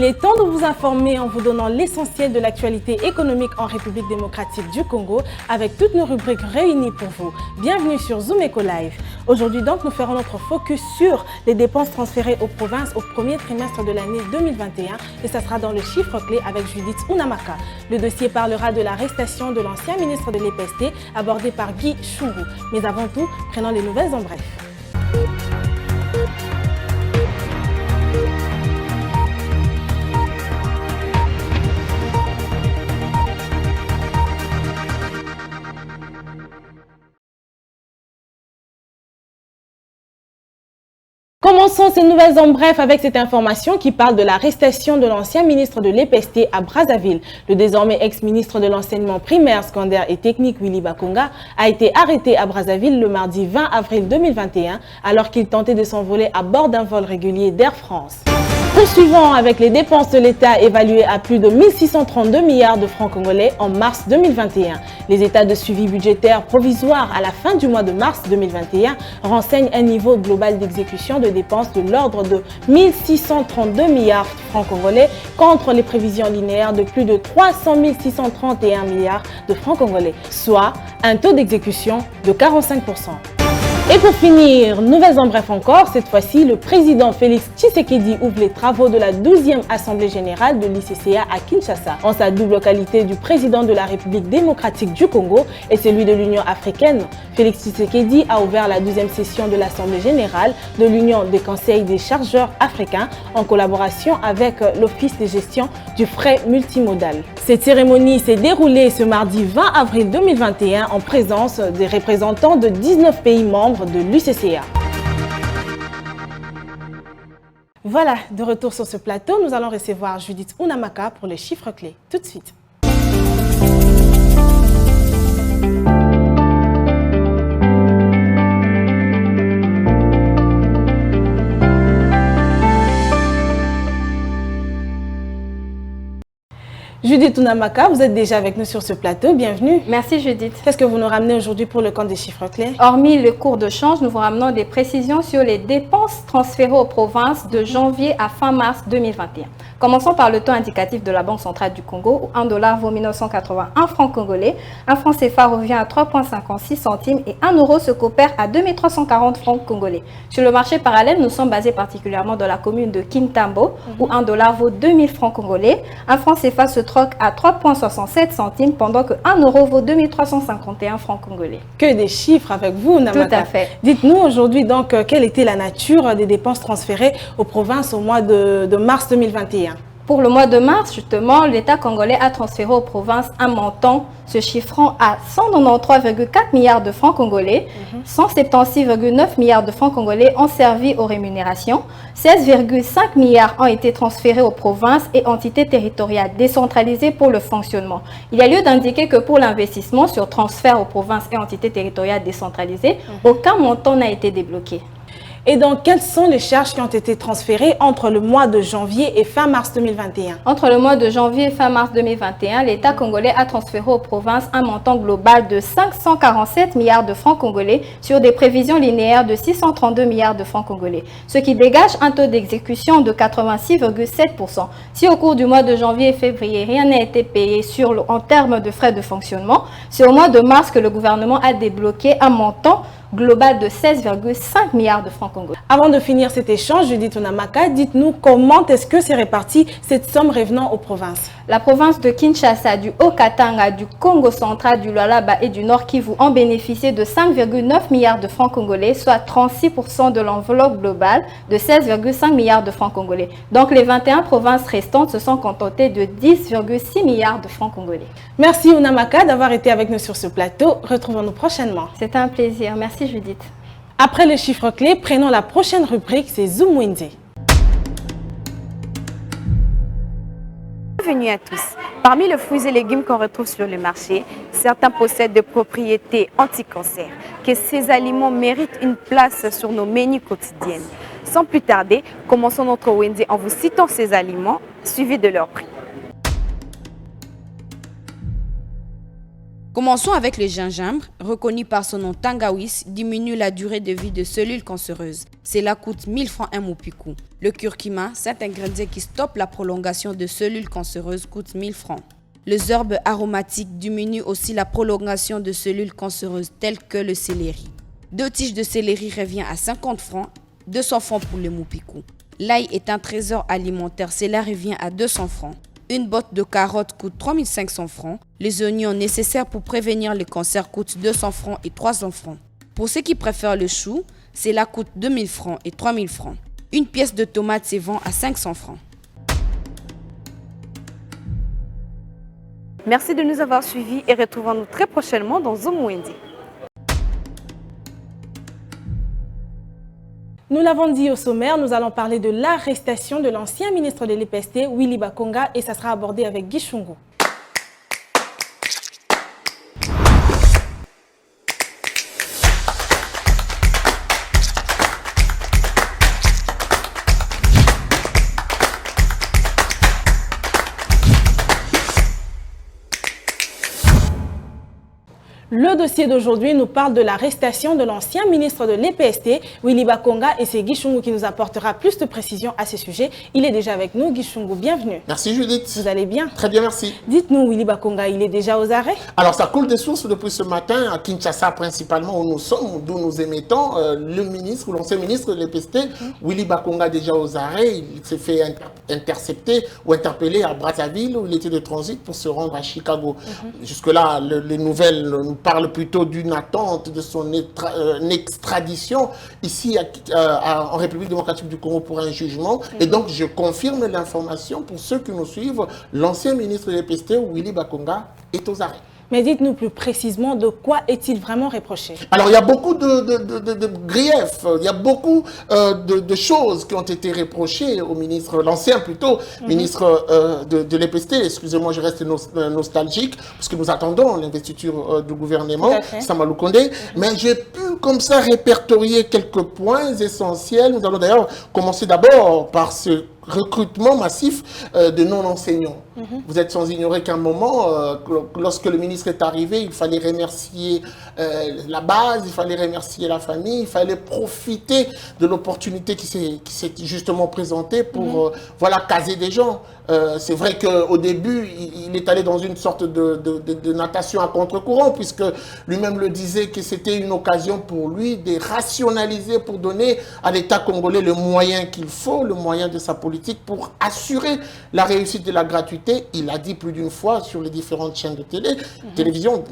Il est temps de vous informer en vous donnant l'essentiel de l'actualité économique en République démocratique du Congo avec toutes nos rubriques réunies pour vous. Bienvenue sur Zoom Eco Live. Aujourd'hui donc, nous ferons notre focus sur les dépenses transférées aux provinces au premier trimestre de l'année 2021 et ça sera dans le chiffre clé avec Judith Unamaka. Le dossier parlera de l'arrestation de l'ancien ministre de l'EPST abordé par Guy Chungu. Mais avant tout, prenons les nouvelles en bref. Commençons ces nouvelles en bref avec cette information qui parle de l'arrestation de l'ancien ministre de l'EPST à Brazzaville. Le désormais ex-ministre de l'enseignement primaire, secondaire et technique Willy Bakonga a été arrêté à Brazzaville le mardi 20 avril 2021 alors qu'il tentait de s'envoler à bord d'un vol régulier d'Air France. Poursuivons avec les dépenses de l'État évaluées à plus de 1632 milliards de francs congolais en mars 2021. Les états de suivi budgétaire provisoire à la fin du mois de mars 2021 renseignent un niveau global d'exécution de dépenses de l'ordre de 1632 milliards de francs congolais contre les prévisions linéaires de plus de 300 631 milliards de francs congolais, soit un taux d'exécution de 45%. Et pour finir, nouvelles en bref encore, cette fois-ci, le président Félix Tshisekedi ouvre les travaux de la 12e Assemblée générale de l'ICCA à Kinshasa. En sa double qualité du président de la République démocratique du Congo et celui de l'Union africaine, Félix Tshisekedi a ouvert la 12e session de l'Assemblée générale de l'Union des conseils des chargeurs africains en collaboration avec l'Office de gestion du fret multimodal. Cette cérémonie s'est déroulée ce mardi 20 avril 2021 en présence des représentants de 19 pays membres de l'UCCA. Voilà, de retour sur ce plateau, nous allons recevoir Judith Unamaka pour les chiffres clés. Tout de suite. Judith Unamaka, vous êtes déjà avec nous sur ce plateau, bienvenue. Merci Judith. Qu'est-ce que vous nous ramenez aujourd'hui pour le compte des chiffres clés? Hormis le cours de change, nous vous ramenons des précisions sur les dépenses transférées aux provinces de janvier à fin mars 2021. Commençons par le taux indicatif de la Banque centrale du Congo, où 1 dollar vaut 1981 francs congolais, un franc CFA revient à 3,56 centimes et 1 euro se coopère à 2340 francs congolais. Sur le marché parallèle, nous sommes basés particulièrement dans la commune de Kintambo, où 1 dollar vaut 2000 francs congolais, un franc CFA se troque à 3,67 centimes pendant que 1 euro vaut 2351 francs congolais. Que des chiffres avec vous, Unamaka. Tout à fait. Dites-nous aujourd'hui donc quelle était la nature des dépenses transférées aux provinces au mois de mars 2021. Pour le mois de mars, justement, l'État congolais a transféré aux provinces un montant se chiffrant à 193,4 milliards de francs congolais, 176,9 milliards de francs congolais ont servi aux rémunérations, 16,5 milliards ont été transférés aux provinces et entités territoriales décentralisées pour le fonctionnement. Il y a lieu d'indiquer que pour l'investissement sur transfert aux provinces et entités territoriales décentralisées, aucun montant n'a été débloqué. Et donc, quelles sont les charges qui ont été transférées entre le mois de janvier et fin mars 2021? Entre le mois de janvier et fin mars 2021, l'État congolais a transféré aux provinces un montant global de 547 milliards de francs congolais sur des prévisions linéaires de 632 milliards de francs congolais, ce qui dégage un taux d'exécution de 86,7%. Si au cours du mois de janvier et février, rien n'a été payé en termes de frais de fonctionnement, c'est au mois de mars que le gouvernement a débloqué un montant global de 16,5 milliards de francs congolais. Avant de finir cet échange, Judith Unamaka, dites-nous comment est-ce que c'est réparti cette somme revenant aux provinces? La province de Kinshasa, du Haut-Katanga, du Congo central, du Lualaba et du Nord Kivu ont bénéficié de 5,9 milliards de francs congolais, soit 36% de l'enveloppe globale de 16,5 milliards de francs congolais. Donc les 21 provinces restantes se sont contentées de 10,6 milliards de francs congolais. Merci Unamaka d'avoir été avec nous sur ce plateau. Retrouvons-nous prochainement. C'est un plaisir. Merci Judith. Après les chiffres clés, prenons la prochaine rubrique, c'est Zoom Wendy. Bienvenue à tous. Parmi les fruits et légumes qu'on retrouve sur le marché, certains possèdent des propriétés anti-cancer. Que ces aliments méritent une place sur nos menus quotidiens. Sans plus tarder, commençons notre Wendy en vous citant ces aliments, suivis de leur prix. Commençons avec le gingembre, reconnu par son nom Tangawis, diminue la durée de vie de cellules cancéreuses. Cela coûte 1000 francs un moupicou. Le curcuma, cet ingrédient qui stoppe la prolongation de cellules cancéreuses, coûte 1000 francs. Les herbes aromatiques diminuent aussi la prolongation de cellules cancéreuses telles que le céleri. 2 tiges de céleri revient à 50 francs, 200 francs pour le moupicou. L'ail est un trésor alimentaire, cela revient à 200 francs. Une botte de carottes coûte 3500 francs. Les oignons nécessaires pour prévenir le cancer coûtent 200 francs et 300 francs. Pour ceux qui préfèrent le chou, cela coûte 2000 francs et 3000 francs. Une pièce de tomate se vend à 500 francs. Merci de nous avoir suivis et retrouvons-nous très prochainement dans Zoom Wendy. Nous l'avons dit au sommaire, nous allons parler de l'arrestation de l'ancien ministre de l'EPST, Willy Bakonga, et ça sera abordé avec Guy Chungu. Le dossier d'aujourd'hui nous parle de l'arrestation de l'ancien ministre de l'EPST, Willy Bakonga, et c'est Guy Chungu qui nous apportera plus de précisions à ce sujet. Il est déjà avec nous. Guy Chungu, bienvenue. Merci Judith. Vous allez bien? Très bien, merci. Dites-nous, Willy Bakonga, il est déjà aux arrêts? Alors, ça coule des sources depuis ce matin, à Kinshasa principalement, où nous sommes, d'où nous émettons. Le ministre, ou l'ancien ministre de l'EPST, Willy Bakonga, déjà aux arrêts. Il s'est fait intercepter ou interpeller à Brazzaville, où il était de transit pour se rendre à Chicago. Jusque-là, les nouvelles nous parle plutôt d'une attente de son extradition ici en République démocratique du Congo pour un jugement. Et donc, je confirme l'information pour ceux qui nous suivent. L'ancien ministre de l'EPST, Willy Bakonga, est aux arrêts. Mais dites-nous plus précisément, de quoi est-il vraiment reproché? Alors, il y a beaucoup de griefs, il y a beaucoup de choses qui ont été reprochées au ministre, l'ancien plutôt, ministre de l'EPST. Excusez-moi, je reste nostalgique, parce que nous attendons l'investiture du gouvernement, Samalou Kondé. Mais j'ai pu comme ça répertorier quelques points essentiels. Nous allons d'ailleurs commencer d'abord par ce recrutement massif de non-enseignants. Vous êtes sans ignorer qu'à un moment, lorsque le ministre est arrivé, il fallait remercier la base, il fallait remercier la famille, il fallait profiter de l'opportunité qui s'est justement présentée pour voilà, caser des gens. C'est vrai qu'au début, il est allé dans une sorte de natation à contre-courant, puisque lui-même le disait que c'était une occasion pour lui de rationaliser, pour donner à l'État congolais le moyen qu'il faut, le moyen de sa politique pour assurer la réussite de la gratuité. Il a dit plus d'une fois sur les différentes chaînes de télévision,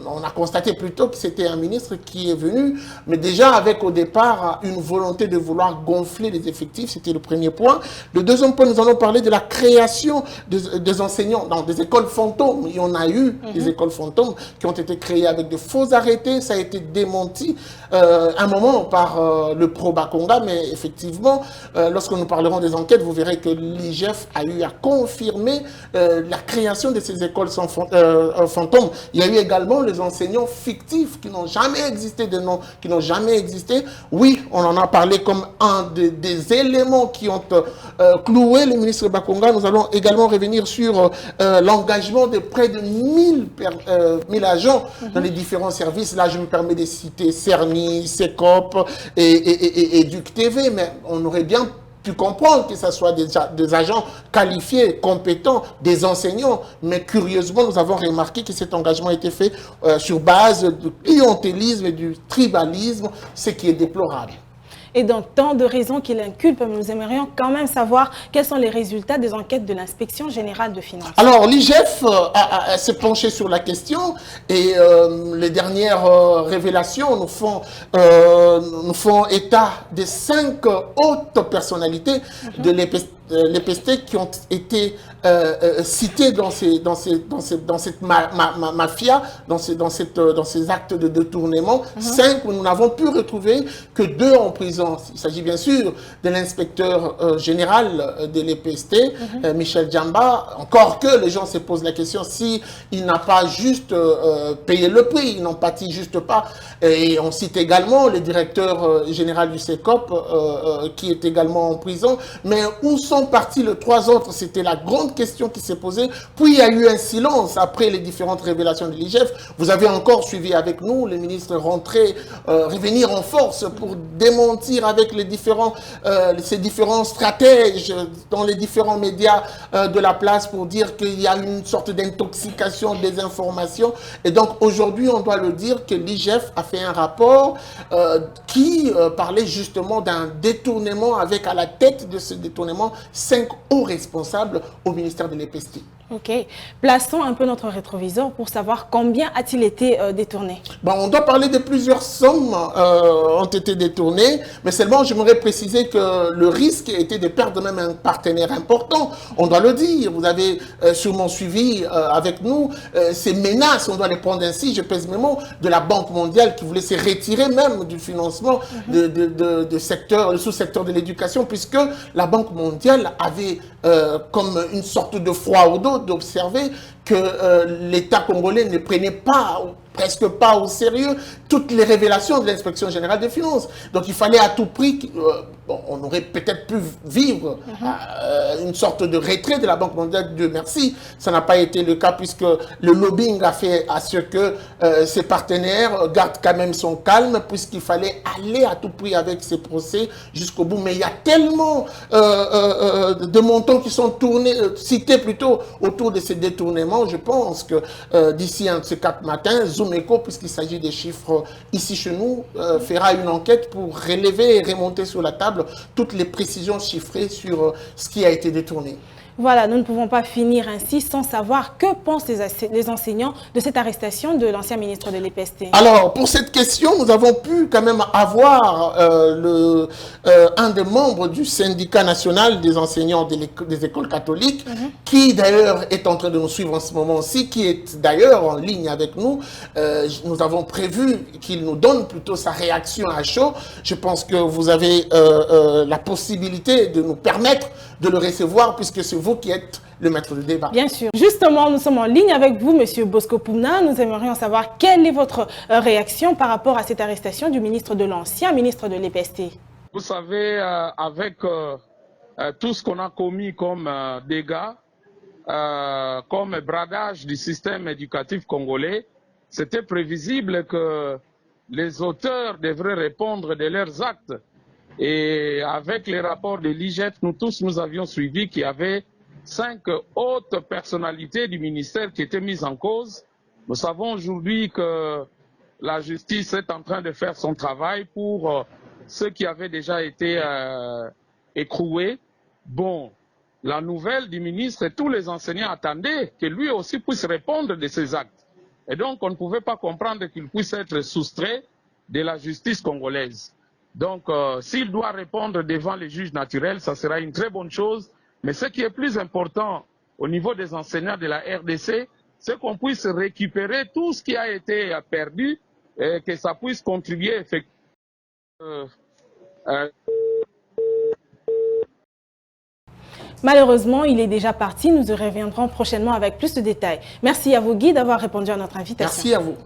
on a constaté plutôt que c'était un ministre qui est venu, mais déjà avec au départ une volonté de vouloir gonfler les effectifs, c'était le premier point. Le deuxième point, nous allons parler de la création des enseignants dans des écoles fantômes. Il y en a eu des écoles fantômes qui ont été créées avec de faux arrêtés, ça a été démenti un moment par le pro-Bakonga, mais effectivement, lorsque nous parlerons des enquêtes, vous verrez que l'IGF a eu à confirmer la création de ces écoles fantômes. Il y a eu également les enseignants fictifs qui n'ont jamais existé, de nom qui n'ont jamais existé. Oui, on en a parlé comme un des éléments qui ont cloué le ministre Bakonga. Nous allons également revenir sur l'engagement de près de 1000 agents dans les différents services. Là, je me permets de citer Cerny, Secop et Duc TV, mais on aurait bien pu comprendre que ce soit des agents qualifiés, compétents, des enseignants. Mais curieusement, nous avons remarqué que cet engagement a été fait sur base du clientélisme et du tribalisme, ce qui est déplorable. Et dans tant de raisons qu'il inculpe, nous aimerions quand même savoir quels sont les résultats des enquêtes de l'Inspection générale de finances. Alors, l'IGF s'est penché sur la question et les dernières révélations nous font état des 5 hautes personnalités de l'EPST qui ont été cités dans cette mafia, dans ces actes de détournement. 5, nous n'avons pu retrouver que 2 en prison. Il s'agit bien sûr de l'inspecteur général de l'EPST, Michel Djamba, encore que les gens se posent la question si il n'a pas juste payé le prix, il n'en pâtit juste pas. Et on cite également le directeur général du SECOP qui est également en prison. Mais où sont sont partis les 3 autres? C'était la grande question qui s'est posée. Puis il y a eu un silence après les différentes révélations de l'IGF. Vous avez encore suivi avec nous, le ministre rentré, revenir en force pour démentir avec les ces différents stratèges dans les différents médias de la place pour dire qu'il y a une sorte d'intoxication des informations. Et donc aujourd'hui, on doit le dire que l'IGF a fait un rapport qui parlait justement d'un détournement avec à la tête de ce détournement 5 hauts responsables au ministère de l'EPST. Ok. Plaçons un peu notre rétroviseur pour savoir combien a-t-il été détourné. Bon, on doit parler de plusieurs sommes ont été détournées, mais seulement j'aimerais préciser que le risque était de perdre même un partenaire important. On doit le dire. Vous avez sûrement suivi avec nous ces menaces, on doit les prendre ainsi, je pèse mes mots, de la Banque mondiale qui voulait se retirer même du financement de secteur, le sous-secteur de l'éducation, puisque la Banque mondiale avait comme une sorte de froid au dos d'observer que l'État congolais ne prenait pas, presque pas au sérieux, toutes les révélations de l'inspection générale des finances. Donc il fallait à tout prix, on aurait peut-être pu vivre une sorte de retrait de la Banque mondiale, Dieu merci. Ça n'a pas été le cas puisque le lobbying a fait à ce que ses partenaires gardent quand même son calme, puisqu'il fallait aller à tout prix avec ces procès jusqu'au bout. Mais il y a tellement de montants qui sont cités plutôt autour de ces détournements. Je pense que d'ici un de ces 4 matins, Zoom-Eco, puisqu'il s'agit des chiffres ici chez nous, fera une enquête pour relever et remonter sur la table toutes les précisions chiffrées sur ce qui a été détourné. Voilà, nous ne pouvons pas finir ainsi sans savoir que pensent les enseignants de cette arrestation de l'ancien ministre de l'EPST. Alors, pour cette question, nous avons pu quand même avoir un des membres du syndicat national des enseignants des écoles catholiques, qui d'ailleurs est en train de nous suivre en ce moment-ci, qui est d'ailleurs en ligne avec nous. Nous avons prévu qu'il nous donne plutôt sa réaction à chaud. Je pense que vous avez la possibilité de nous permettre de le recevoir, puisque c'est vous qui êtes le maître de débat. Bien sûr. Justement, nous sommes en ligne avec vous, Monsieur Bosco Poumna. Nous aimerions savoir quelle est votre réaction par rapport à cette arrestation du ministre de l'ancien ministre de l'EPST. Vous savez, avec tout ce qu'on a commis comme dégâts, comme bradage du système éducatif congolais, c'était prévisible que les auteurs devraient répondre de leurs actes. Et avec les rapports de l'IGF, nous avions suivi qu'il y avait 5 hautes personnalités du ministère qui étaient mises en cause. Nous savons aujourd'hui que la justice est en train de faire son travail pour ceux qui avaient déjà été écroués. Bon, la nouvelle du ministre et tous les enseignants attendaient que lui aussi puisse répondre de ses actes. Et donc on ne pouvait pas comprendre qu'il puisse être soustrait de la justice congolaise. Donc, s'il doit répondre devant les juges naturels, ça sera une très bonne chose. Mais ce qui est plus important au niveau des enseignants de la RDC, c'est qu'on puisse récupérer tout ce qui a été perdu et que ça puisse contribuer effectivement. Malheureusement, il est déjà parti. Nous y reviendrons prochainement avec plus de détails. Merci à vous, Guy, d'avoir répondu à notre invitation. Merci à vous.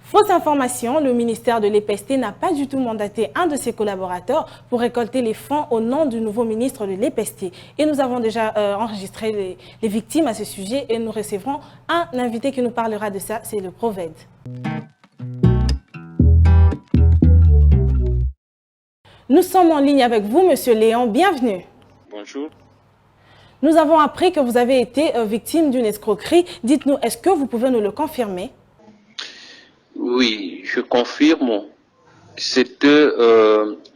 Fausse information, le ministère de l'EPST n'a pas du tout mandaté un de ses collaborateurs pour récolter les fonds au nom du nouveau ministre de l'EPST. Et nous avons déjà enregistré les victimes à ce sujet et nous recevrons un invité qui nous parlera de ça, c'est le Proved. Nous sommes en ligne avec vous, Monsieur Léon. Bienvenue. Bonjour. Nous avons appris que vous avez été victime d'une escroquerie. Dites-nous, est-ce que vous pouvez nous le confirmer? Oui, je confirme. C'était,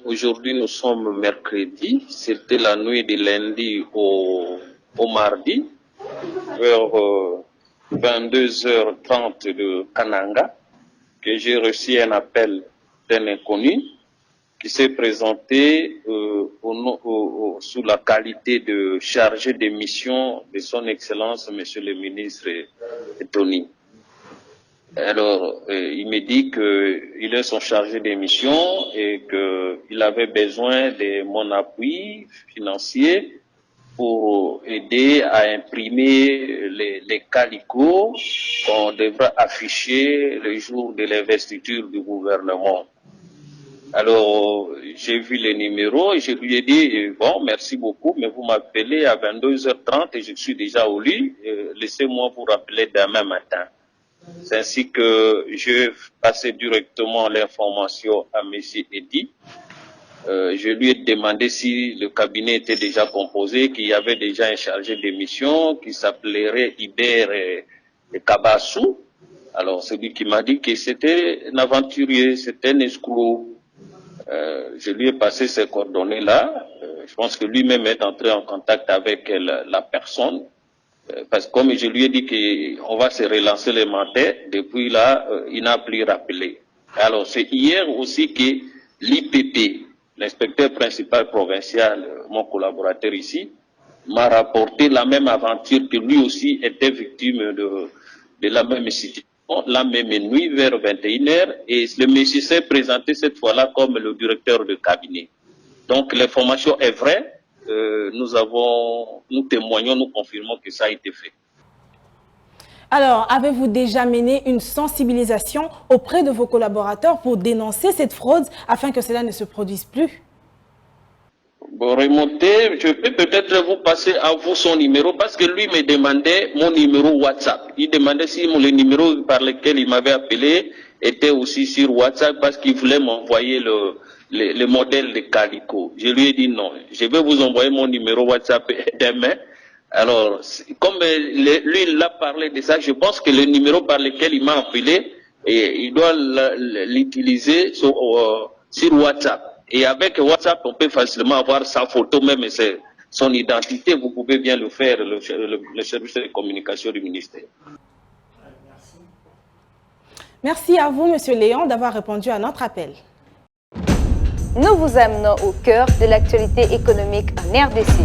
aujourd'hui nous sommes mercredi, c'était la nuit de lundi au mardi, vers 22h30 de Kananga, que j'ai reçu un appel d'un inconnu qui s'est présenté sous la qualité de chargé de mission de son Excellence, Monsieur le ministre Tony. Alors, il me dit qu'il est son chargé de mission et qu'il avait besoin de mon appui financier pour aider à imprimer les calicots qu'on devra afficher le jour de l'investiture du gouvernement. Alors, j'ai vu les numéros et je lui ai dit, bon, merci beaucoup, mais vous m'appelez à 22h30 et je suis déjà au lit. Laissez-moi vous rappeler demain matin. C'est ainsi que je passais directement l'information à M. Eddy. Je lui ai demandé si le cabinet était déjà composé, qu'il y avait déjà un chargé de mission qui s'appellerait Iber Kabassou. Alors, c'est lui qui m'a dit que c'était un aventurier, c'était un escroc. Je lui ai passé ces coordonnées-là. Je pense que lui-même est entré en contact avec la personne. Parce que comme je lui ai dit qu'on va se relancer les matins, depuis là, il n'a plus rappelé. Alors, c'est hier aussi que l'IPP, l'inspecteur principal provincial, mon collaborateur ici, m'a rapporté la même aventure, que lui aussi était victime de la même situation, la même nuit vers 21h, et le monsieur s'est présenté cette fois-là comme le directeur de cabinet. Donc l'information est vraie, nous témoignons, nous confirmons que ça a été fait. Alors, avez-vous déjà mené une sensibilisation auprès de vos collaborateurs pour dénoncer cette fraude afin que cela ne se produise plus? Bon, remontez, je peux peut-être vous passer à vous son numéro parce que lui me demandait mon numéro WhatsApp. Il demandait si le numéro par lequel il m'avait appelé était aussi sur WhatsApp parce qu'il voulait m'envoyer le modèle de Calico. Je lui ai dit non, je vais vous envoyer mon numéro WhatsApp demain. Alors, comme lui il a parlé de ça, je pense que le numéro par lequel il m'a appelé, il doit l'utiliser sur WhatsApp. Et avec WhatsApp, on peut facilement avoir sa photo, même son identité. Vous pouvez bien le faire, le service de communication du ministère. Merci à vous, Monsieur Léon, d'avoir répondu à notre appel. Nous vous amenons au cœur de l'actualité économique en RDC.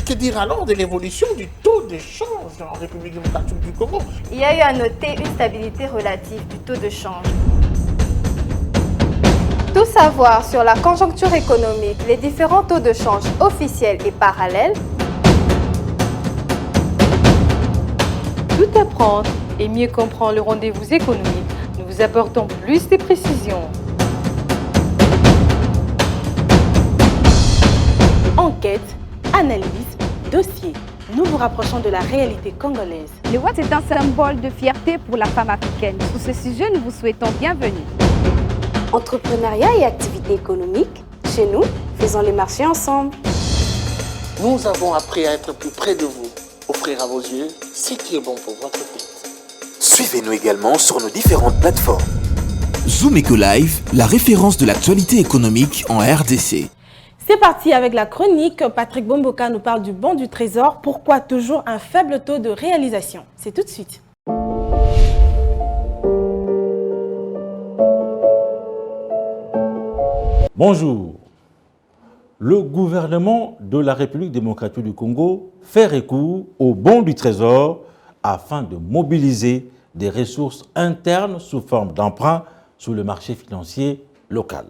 Que dire alors de l'évolution du taux de change en République démocratique du Congo? Il y a eu à noter une stabilité relative du taux de change. Tout savoir sur la conjoncture économique, les différents taux de change officiels et parallèles. Tout apprendre et mieux comprendre le rendez-vous économique. Nous vous apportons plus de précisions. Enquête, analyse, dossier. Nous vous rapprochons de la réalité congolaise. Le Watt est un symbole de fierté pour la femme africaine. Sur ce sujet, nous vous souhaitons bienvenue. Entrepreneuriat et activité économique, chez nous, faisons les marchés ensemble. Nous avons appris à être plus près de vous, offrir à vos yeux ce qui est bon pour votre tête. Suivez-nous également sur nos différentes plateformes. Zoom Eco Live, la référence de l'actualité économique en RDC. C'est parti avec la chronique. Patrick Bomboka nous parle du bon du trésor. Pourquoi toujours un faible taux de réalisation? C'est tout de suite. Bonjour. Le gouvernement de la République démocratique du Congo fait recours au bon du Trésor afin de mobiliser des ressources internes sous forme d'emprunts sur le marché financier local.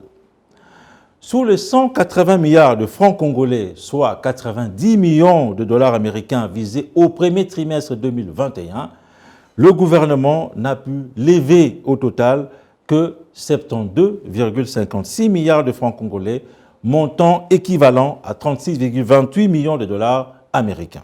Sur les 180 milliards de francs congolais, soit 90 millions de dollars américains visés au premier trimestre 2021, le gouvernement n'a pu lever au total que 72,56 milliards de francs congolais, montant équivalent à 36,28 millions de dollars américains.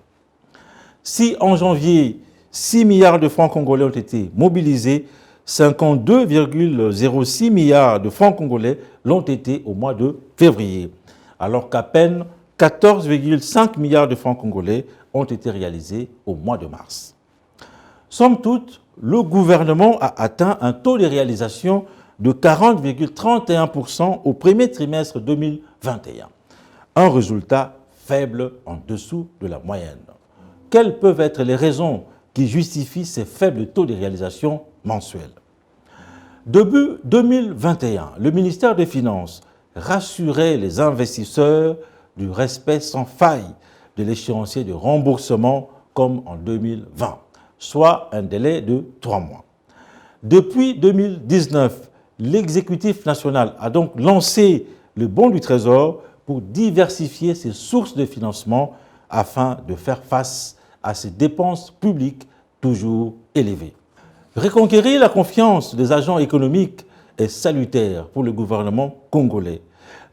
Si en janvier, 6 milliards de francs congolais ont été mobilisés, 52,06 milliards de francs congolais l'ont été au mois de février, alors qu'à peine 14,5 milliards de francs congolais ont été réalisés au mois de mars. Somme toute, le gouvernement a atteint un taux de réalisation de 40,31% au premier trimestre 2021, un résultat faible en dessous de la moyenne. Quelles peuvent être les raisons qui justifient ces faibles taux de réalisation mensuels? Début 2021, le ministère des Finances rassurait les investisseurs du respect sans faille de l'échéancier de remboursement comme en 2020, soit un délai de 3 mois. Depuis 2019, l'exécutif national a donc lancé le bon du Trésor pour diversifier ses sources de financement afin de faire face à ces dépenses publiques toujours élevées. Reconquérir la confiance des agents économiques est salutaire pour le gouvernement congolais.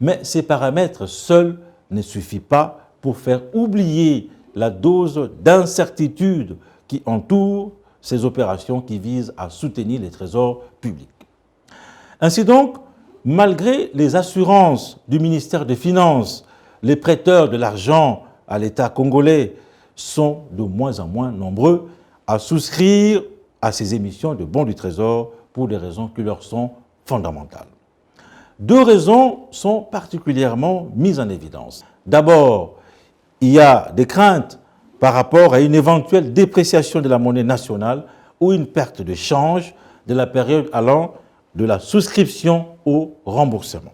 Mais ces paramètres seuls ne suffisent pas pour faire oublier la dose d'incertitude qui entoure ces opérations qui visent à soutenir les trésors publics. Ainsi donc, malgré les assurances du ministère des Finances, les prêteurs de l'argent à l'État congolais sont de moins en moins nombreux à souscrire à ces émissions de bons du Trésor pour des raisons qui leur sont fondamentales. Deux raisons sont particulièrement mises en évidence. D'abord, il y a des craintes par rapport à une éventuelle dépréciation de la monnaie nationale ou une perte de change de la période allant de la souscription au remboursement.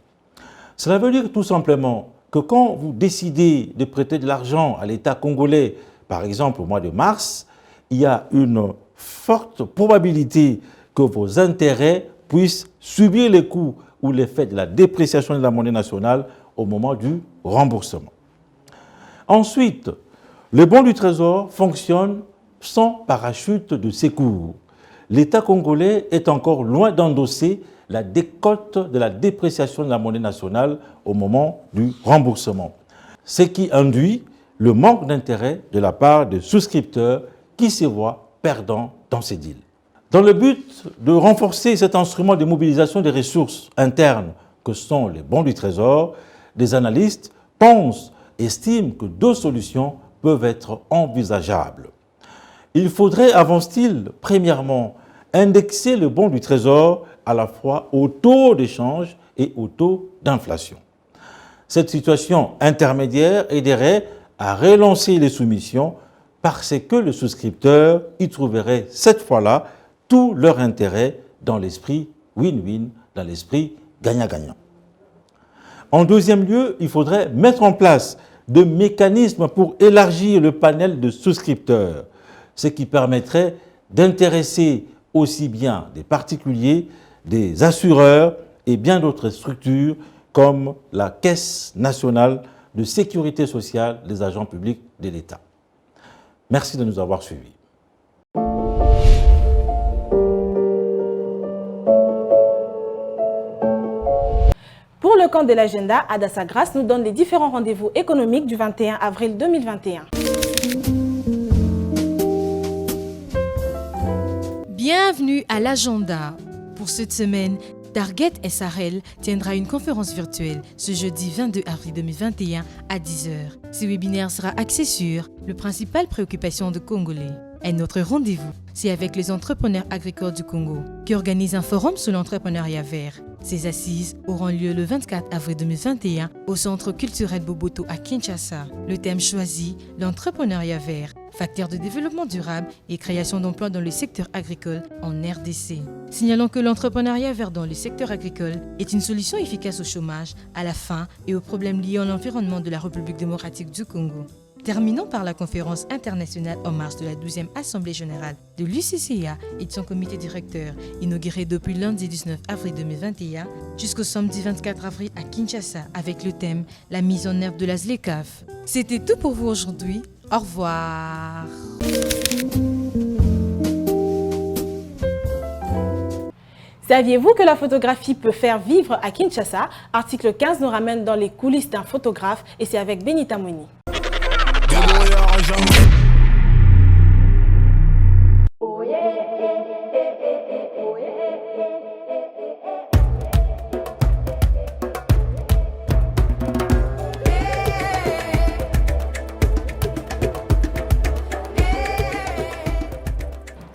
Cela veut dire tout simplement que quand vous décidez de prêter de l'argent à l'État congolais, par exemple au mois de mars, il y a une forte probabilité que vos intérêts puissent subir les coûts ou l'effet de la dépréciation de la monnaie nationale au moment du remboursement. Ensuite, le bon du Trésor fonctionne sans parachute de secours. L'État congolais est encore loin d'endosser la décote de la dépréciation de la monnaie nationale au moment du remboursement, ce qui induit le manque d'intérêt de la part des souscripteurs qui se voient perdants dans ces deals. Dans le but de renforcer cet instrument de mobilisation des ressources internes que sont les bons du Trésor, des analystes pensent et estiment que deux solutions peuvent être envisageables. Il faudrait, avance-t-il, premièrement, indexer le bon du Trésor à la fois au taux d'échange et au taux d'inflation. Cette situation intermédiaire aiderait à relancer les soumissions parce que les souscripteurs y trouveraient cette fois-là tout leur intérêt dans l'esprit win-win, dans l'esprit gagnant-gagnant. En deuxième lieu, il faudrait mettre en place des mécanismes pour élargir le panel de souscripteurs, ce qui permettrait d'intéresser aussi bien des particuliers, des assureurs et bien d'autres structures comme la Caisse nationale de sécurité sociale des agents publics de l'État. Merci de nous avoir suivis. Pour le camp de l'agenda, Adassa Grasse nous donne les différents rendez-vous économiques du 21 avril 2021. Bienvenue à l'agenda. Pour cette semaine, Target SRL tiendra une conférence virtuelle ce jeudi 22 avril 2021 à 10h. Ce webinaire sera axé sur les principales préoccupations des Congolais. Et notre rendez-vous, c'est avec les entrepreneurs agricoles du Congo, qui organisent un forum sur l'entrepreneuriat vert. Ces assises auront lieu le 24 avril 2021 au Centre culturel Boboto à Kinshasa. Le thème choisi, l'entrepreneuriat vert, facteur de développement durable et création d'emplois dans le secteur agricole en RDC. Signalons que l'entrepreneuriat vert dans le secteur agricole est une solution efficace au chômage, à la faim et aux problèmes liés à l'environnement de la République démocratique du Congo. Terminons par la conférence internationale en marge de la 12e Assemblée générale de l'UCCA et de son comité directeur, inaugurée depuis lundi 19 avril 2021 jusqu'au samedi 24 avril à Kinshasa avec le thème « La mise en œuvre de la ZLECAf ». C'était tout pour vous aujourd'hui. Au revoir. Saviez-vous que la photographie peut faire vivre à Kinshasa? Article 15 nous ramène dans les coulisses d'un photographe et c'est avec Benita Moni.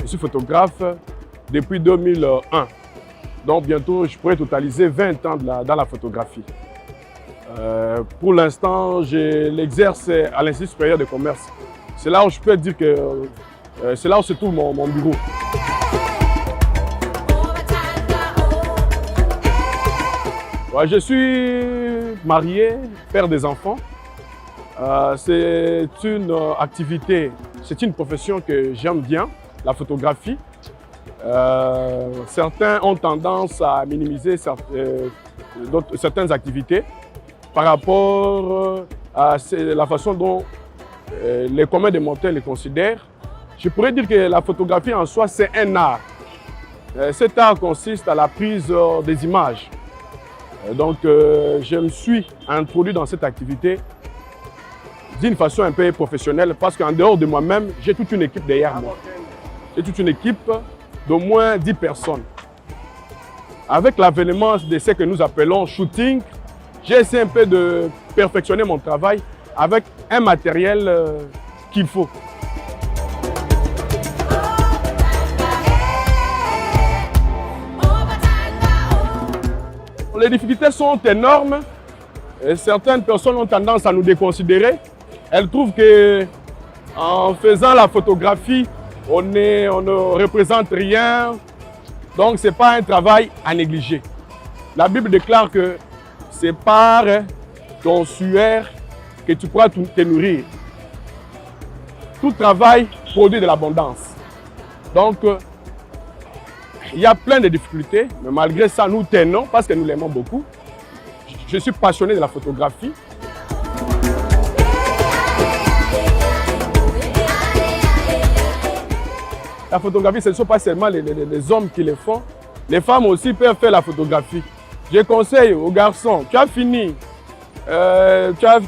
Je suis photographe depuis 2001. Donc bientôt, je pourrais totaliser 20 ans dans la photographie. Pour l'instant, je l'exerce à l'Institut supérieur de commerce. C'est là où je peux dire que c'est là où se trouve mon bureau. Ouais, je suis marié, père des enfants. C'est une activité, c'est une profession que j'aime bien, la photographie. Certains ont tendance à minimiser certaines activités par rapport à la façon dont les communs des mortels les considèrent. Je pourrais dire que la photographie en soi, c'est un art. Cet art consiste à la prise des images. Donc, je me suis introduit dans cette activité d'une façon un peu professionnelle parce qu'en dehors de moi-même, j'ai toute une équipe derrière moi. J'ai toute une équipe d'au moins 10 personnes. Avec l'avènement de ce que nous appelons shooting, j'ai essayé un peu de perfectionner mon travail avec un matériel qu'il faut. Les difficultés sont énormes et certaines personnes ont tendance à nous déconsidérer. Elles trouvent qu'en faisant la photographie, on ne représente rien. Donc, ce n'est pas un travail à négliger. La Bible déclare que c'est par ton sueur que tu pourras te nourrir. Tout travail produit de l'abondance. Donc, il y a plein de difficultés, mais malgré ça, nous tenons parce que nous l'aimons beaucoup. Je suis passionné de la photographie. La photographie, ce ne sont pas seulement les hommes qui le font. Les femmes aussi peuvent faire la photographie. Je conseille aux garçons, tu as fini, tu as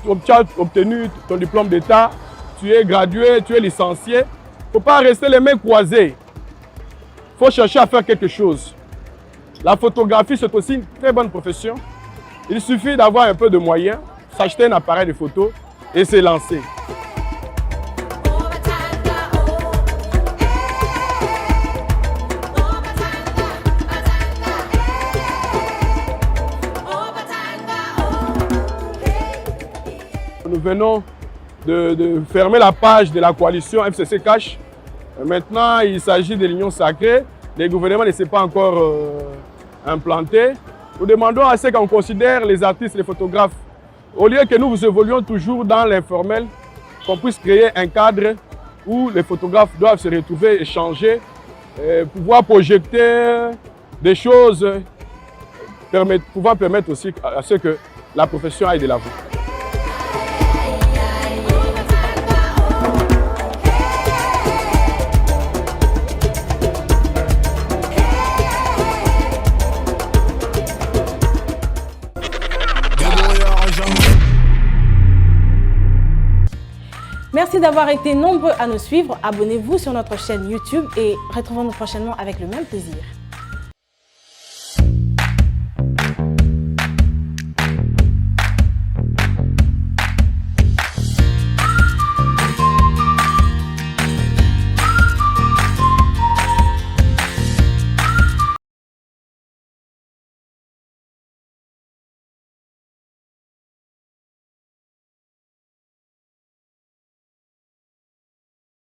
obtenu ton diplôme d'État, tu es gradué, tu es licencié. Il ne faut pas rester les mains croisées. Il faut chercher à faire quelque chose. La photographie, c'est aussi une très bonne profession. Il suffit d'avoir un peu de moyens, s'acheter un appareil de photo et se lancer. Nous venons de fermer la page de la coalition FCC Cash. Maintenant, il s'agit de l'Union sacrée. Les gouvernements ne s'est pas encore implantés. Nous demandons à ce qu'on considère les artistes et les photographes. Au lieu que nous évoluions toujours dans l'informel, qu'on puisse créer un cadre où les photographes doivent se retrouver, échanger, pouvoir projeter des choses, pouvoir permettre aussi à ce que la profession aille de l'avant. Merci d'avoir été nombreux à nous suivre. Abonnez-vous sur notre chaîne YouTube et retrouvons-nous prochainement avec le même plaisir.